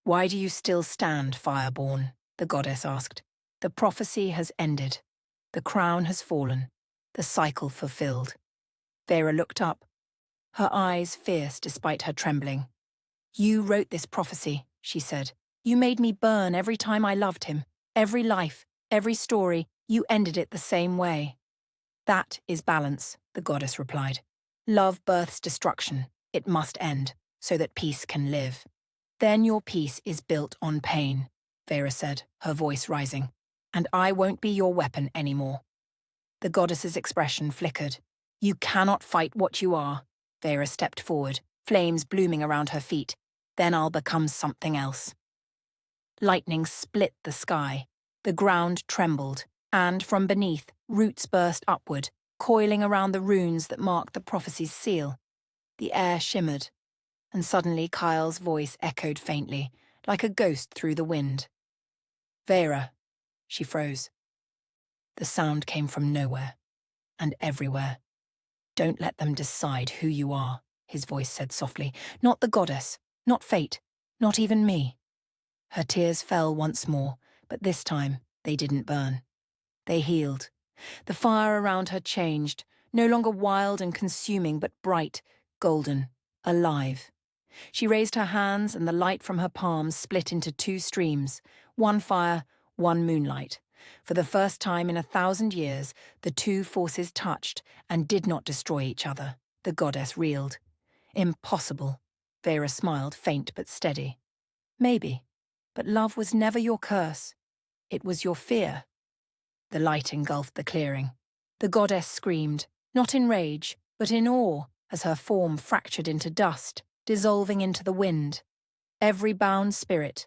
"Why do you still stand, Fireborn?" the goddess asked. "The prophecy has ended. The crown has fallen. The cycle fulfilled." Vera looked up, her eyes fierce despite her trembling. "You wrote this prophecy," she said. "You made me burn every time I loved him. Every life, every story, you ended it the same way." "That is balance," the goddess replied. "Love births destruction. It must end. so that peace can live. Then your peace is built on pain, Vera said, her voice rising. And I won't be your weapon anymore. The goddess's expression flickered. You cannot fight what you are. Vera stepped forward, flames blooming around her feet. Then I'll become something else. Lightning split the sky. The ground trembled, and from beneath, roots burst upward, coiling around the runes that marked the prophecy's seal. The air shimmered, and suddenly Kyle's voice echoed faintly, like a ghost through the wind. Vera. She froze. The sound came from nowhere, and everywhere. Don't let them decide who you are, his voice said softly. Not the goddess, not fate, not even me. Her tears fell once more, but this time they didn't burn. They healed. The fire around her changed, no longer wild and consuming, but bright, golden, alive. She raised her hands, and the light from her palms split into two streams, one fire, one moonlight. For the first time in 1,000 years, the two forces touched and did not destroy each other. The goddess reeled. Impossible. Vera smiled, faint but steady. Maybe, but love was never your curse. It was your fear. The light engulfed the clearing. The goddess screamed, not in rage, but in awe, as her form fractured into dust, dissolving into the wind. Every bound spirit,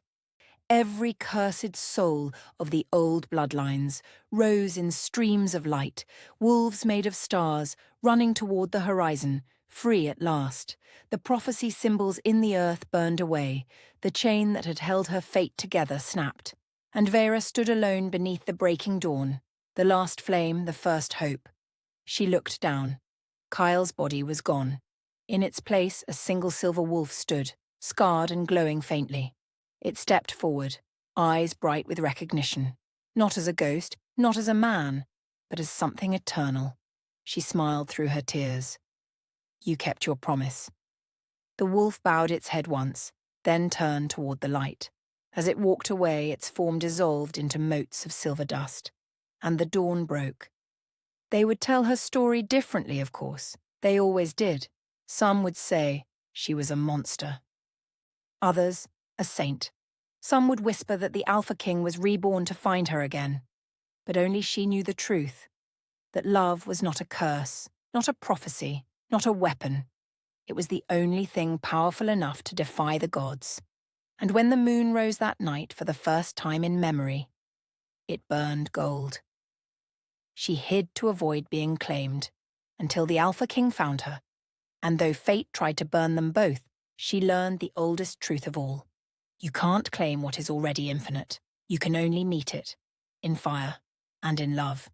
every cursed soul of the old bloodlines rose in streams of light, wolves made of stars, running toward the horizon, free at last. The prophecy symbols in the earth burned away. The chain that had held her fate together snapped. And Vera stood alone beneath the breaking dawn, the last flame, the first hope. She looked down. Kyle's body was gone. In its place, a single silver wolf stood, scarred and glowing faintly. It stepped forward, eyes bright with recognition. Not as a ghost, not as a man, but as something eternal. She smiled through her tears. You kept your promise. The wolf bowed its head once, then turned toward the light. As it walked away, its form dissolved into motes of silver dust, and the dawn broke. They would tell her story differently, of course. They always did. Some would say she was a monster. Others, a saint. Some would whisper that the Alpha King was reborn to find her again. But only she knew the truth, that love was not a curse, not a prophecy, not a weapon. It was the only thing powerful enough to defy the gods. And when the moon rose that night for the first time in memory, it burned gold. She hid to avoid being claimed, until the Alpha King found her. And though fate tried to burn them both, she learned the oldest truth of all. You can't claim what is already infinite. You can only meet it, in fire and in love.